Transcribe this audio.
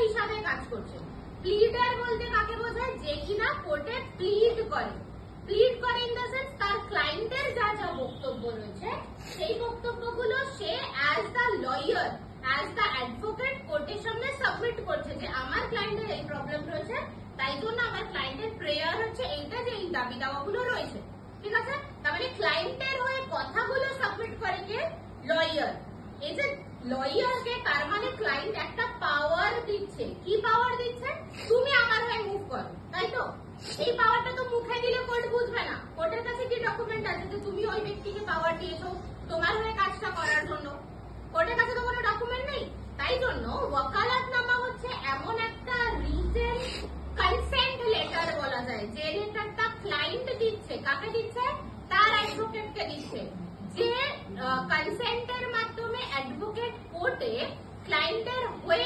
হিসাবে কাজ করছে। প্লিডার বলতে কাকে বোঝায়? যে কিনা কোর্টে প্লিড করে। প্লিড করে ইন দ্য সেন্স তার ক্লায়েন্টের যা যা বক্তব্য রয়েছে সেই বক্তব্যগুলো সে as the lawyer, as the advocate কোর্টের সামনে সাবমিট করছে যে আমার ক্লায়েন্টের এই প্রবলেম রয়েছে, তাই জন্য আমার ক্লায়েন্টের প্রেয়ার হচ্ছে এইটা যে এই দাবি দাওয়াগুলো রয়েছে। ঠিক আছে, তার মানে ক্লায়েন্টের হয়ে কথাগুলো সাবমিট করে কে? লয়ার। এই যে লয়ারকে, তার মানে ক্লায়েন্ট একটা পাওয়ার দিচ্ছে। কি পাওয়ার দিচ্ছে? তুমি আমার হয়ে মুভ করো, তাই তো? এই পাওয়ারটা তো মুখে দিলে কোর্ট বুঝবে না। কোর্টের কাছে কি ডকুমেন্ট আছে যে তুমি ওই ব্যক্তিকে পাওয়ার দিয়েছো তোমার হয়ে কাজটা করার জন্য? কোর্টের কাছে তো কোনো ডকুমেন্ট নেই। তাই জন্য ওয়াকালাতনামা হচ্ছে এমন একটা রিটেন কনসেন্ট লেটার বলা যায়, যে লেটারটা ক্লায়েন্ট দিচ্ছে। কাকে দিচ্ছে? তার অ্যাডভোকেটকে দিচ্ছে। যে কনসেন্টের মাধ্যমে অ্যাডভোকেট কোর্টে ক্লায়েন্টের হয়ে